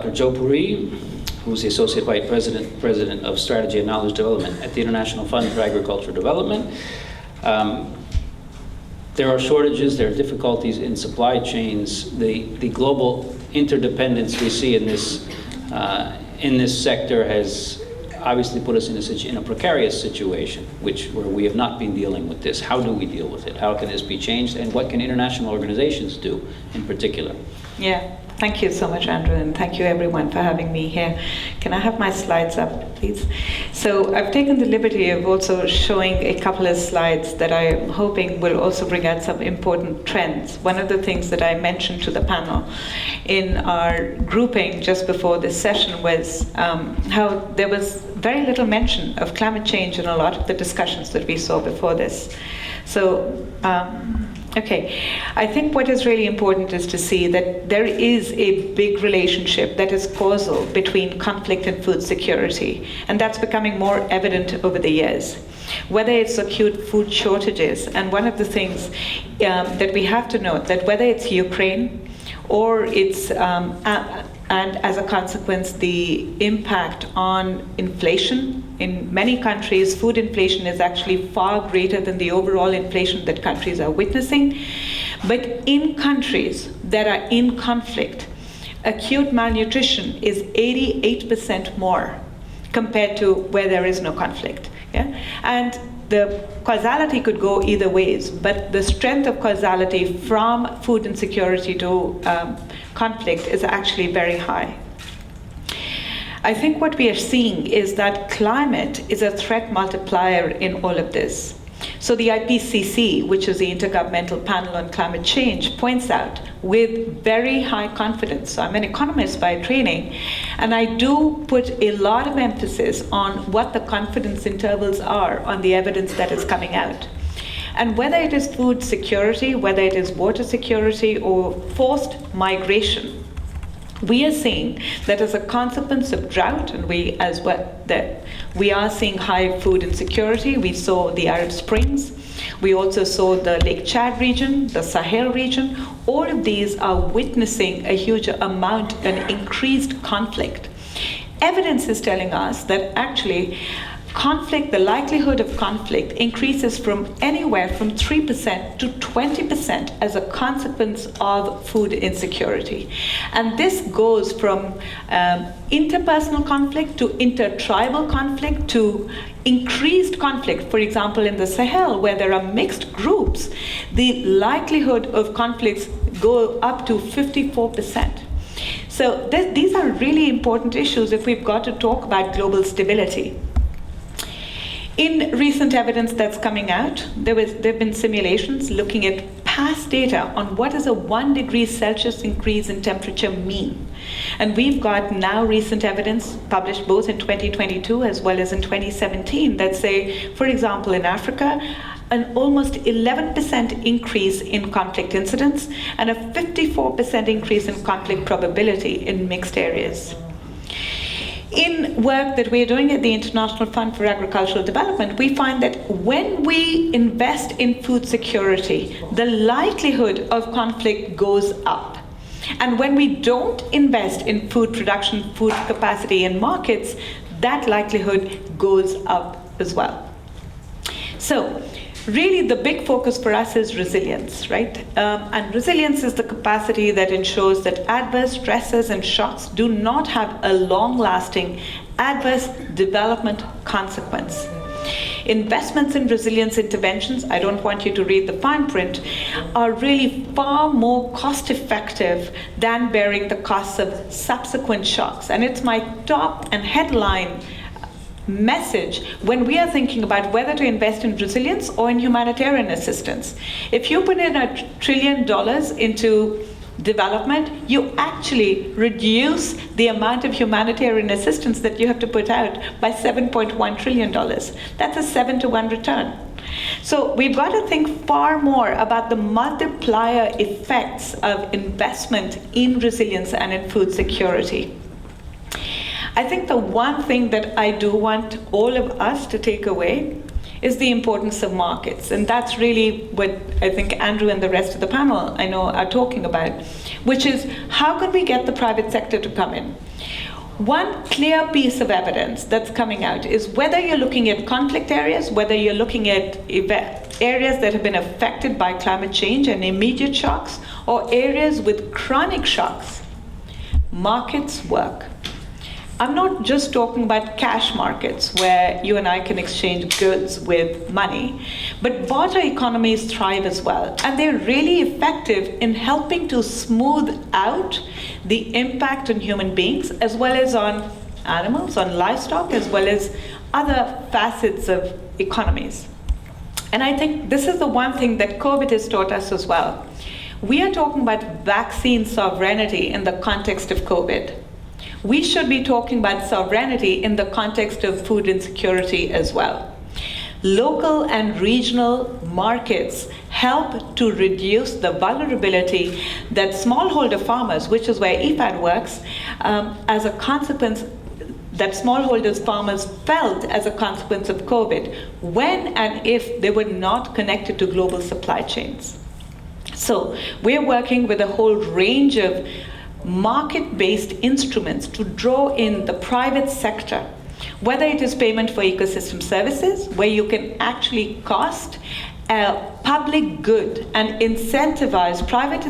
Dr. Joe Puri, who's the Associate Vice President of Strategy and Knowledge Development at the International Fund for Agricultural Development. There are shortages, there are difficulties in supply chains. The global interdependence we see in this sector has obviously put us in a precarious situation, where we have not been dealing with this. How do we deal with it? How can this be changed? And what can international organizations do in particular? Yeah, thank you so much, Andrew, and thank you everyone for having me here. Can I have my slides up, please? So I've taken the liberty of also showing a couple of slides that I'm hoping will also bring out some important trends. One of the things that I mentioned to the panel in our grouping just before this session was how there was very little mention of climate change in a lot of the discussions that we saw before this. So, okay, I think what is really important is to see that there is a big relationship that is causal between conflict and food security, and that's becoming more evident over the years. Whether it's acute food shortages, and one of the things that we have to note, that whether it's Ukraine or it's, and as a consequence, the impact on inflation. In many countries, food inflation is actually far greater than the overall inflation that countries are witnessing. But in countries that are in conflict, acute malnutrition is 88% more compared to where there is no conflict. Yeah? And the causality could go either ways, but the strength of causality from food insecurity to conflict is actually very high. I think what we are seeing is that climate is a threat multiplier in all of this. So the IPCC, which is the Intergovernmental Panel on Climate Change, points out with very high confidence, so I'm an economist by training, and I do put a lot of emphasis on what the confidence intervals are on the evidence that is coming out. And whether it is food security, whether it is water security, or forced migration, we are seeing that as a consequence of drought, and we are seeing high food insecurity. We saw the Arab Springs. We also saw the Lake Chad region, the Sahel region. All of these are witnessing a huge amount and increased conflict. Evidence is telling us that actually conflict, the likelihood of conflict increases from anywhere from 3% to 20% as a consequence of food insecurity. And this goes from interpersonal conflict to intertribal conflict to increased conflict. For example, in the Sahel, where there are mixed groups, the likelihood of conflicts go up to 54%. So these are really important issues if we've got to talk about global stability. In recent evidence that's coming out, there have been simulations looking at past data on what is a 1 degree Celsius increase in temperature mean. And we've got now recent evidence published both in 2022 as well as in 2017 that say, for example, in Africa, an almost 11% increase in conflict incidence and a 54% increase in conflict probability in mixed areas. In work that we're doing at the International Fund for Agricultural Development, we find that when we invest in food security, the likelihood of conflict goes up. And when we don't invest in food production, food capacity in markets, that likelihood goes up as well. So, really, the big focus for us is resilience, right? And resilience is the capacity that ensures that adverse stresses and shocks do not have a long-lasting adverse development consequence. Investments in resilience interventions, I don't want you to read the fine print, are really far more cost-effective than bearing the costs of subsequent shocks. And it's my top and headline message when we are thinking about whether to invest in resilience or in humanitarian assistance. If you put in $1 trillion into development, you actually reduce the amount of humanitarian assistance that you have to put out by $7.1 trillion. That's a 7-to-1 return. So we've got to think far more about the multiplier effects of investment in resilience and in food security. I think the one thing that I do want all of us to take away is the importance of markets. And that's really what I think Andrew and the rest of the panel, I know, are talking about, which is how can we get the private sector to come in? One clear piece of evidence that's coming out is whether you're looking at conflict areas, whether you're looking at areas that have been affected by climate change and immediate shocks, or areas with chronic shocks, markets work. I'm not just talking about cash markets where you and I can exchange goods with money, but barter economies thrive as well. And they're really effective in helping to smooth out the impact on human beings, as well as on animals, on livestock, as well as other facets of economies. And I think this is the one thing that COVID has taught us as well. We are talking about vaccine sovereignty in the context of COVID. We should be talking about sovereignty in the context of food insecurity as well. Local and regional markets help to reduce the vulnerability that smallholder farmers, which is where IFAD works, as a consequence that smallholders farmers felt as a consequence of COVID, when and if they were not connected to global supply chains. So we're working with a whole range of market-based instruments to draw in the private sector, whether it is payment for ecosystem services, where you can actually cost a public good and incentivize private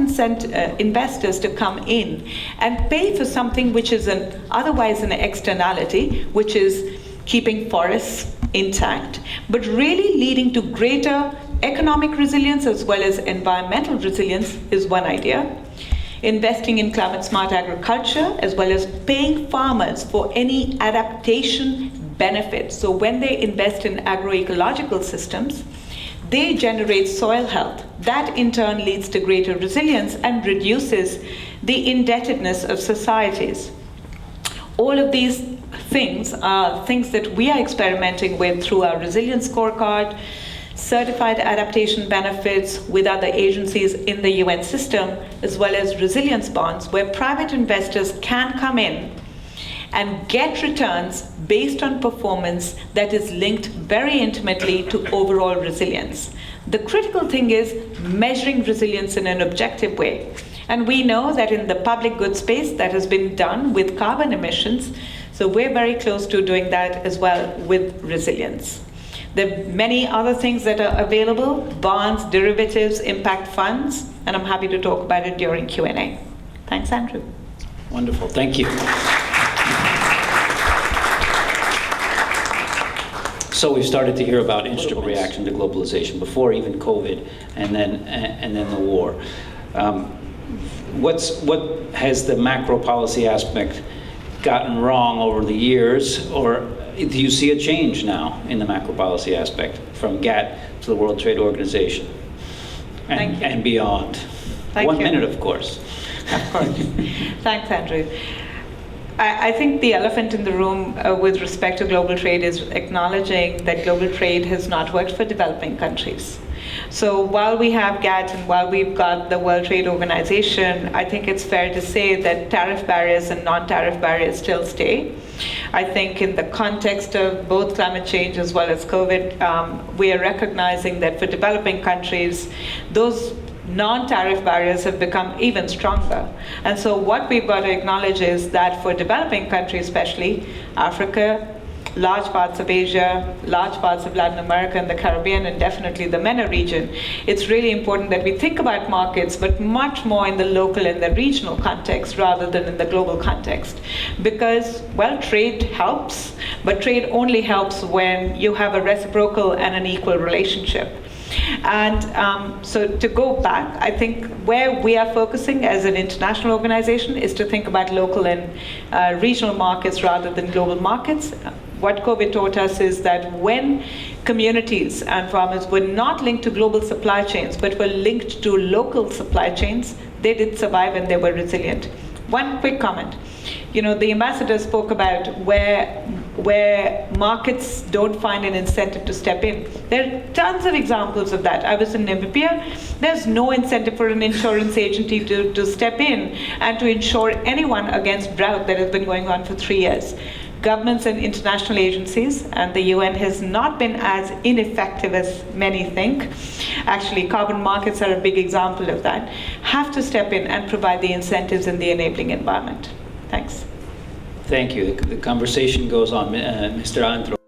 investors to come in and pay for something which is otherwise an externality, which is keeping forests intact, but really leading to greater economic resilience as well as environmental resilience is one idea. Investing in climate-smart agriculture, as well as paying farmers for any adaptation benefits. So when they invest in agroecological systems, they generate soil health. That in turn leads to greater resilience and reduces the indebtedness of societies. All of these things are things that we are experimenting with through our resilience scorecard, certified adaptation benefits with other agencies in the UN system, as well as resilience bonds, where private investors can come in and get returns based on performance that is linked very intimately to overall resilience. The critical thing is measuring resilience in an objective way. And we know that in the public goods space that has been done with carbon emissions, so we're very close to doing that as well with resilience. There are many other things that are available, bonds, derivatives, impact funds, and I'm happy to talk about it during Q&A. Thanks, Andrew. Wonderful, thank you. So we've started to hear about instrument reaction to globalization before even COVID, and then the war. What has the macro policy aspect gotten wrong over the years, or do you see a change now in the macro policy aspect from GATT to the World Trade Organization and beyond? Thank you. 1 minute, of course. Of course. Thanks, Andrew. I think the elephant in the room with respect to global trade is acknowledging that global trade has not worked for developing countries. So while we have GATT and while we've got the World Trade Organization, I think it's fair to say that tariff barriers and non-tariff barriers still stay. I think in the context of both climate change as well as COVID, we are recognizing that for developing countries, those non-tariff barriers have become even stronger. And so what we've got to acknowledge is that for developing countries, especially Africa, large parts of Asia, large parts of Latin America and the Caribbean, and definitely the MENA region, it's really important that we think about markets, but much more in the local and the regional context rather than in the global context. Because, well, trade helps, but trade only helps when you have a reciprocal and an equal relationship. And so to go back, I think where we are focusing as an international organization is to think about local and regional markets rather than global markets. What COVID taught us is that when communities and farmers were not linked to global supply chains, but were linked to local supply chains, they did survive and they were resilient. One quick comment. You know, the ambassador spoke about where markets don't find an incentive to step in. There are tons of examples of that. I was in Namibia. There's no incentive for an insurance agency to step in and to insure anyone against drought that has been going on for 3 years. Governments and international agencies, and the UN has not been as ineffective as many think. Actually, carbon markets are a big example of that. Have to step in and provide the incentives and the enabling environment. Thanks. Thank you. The conversation goes on. Mr. Andro.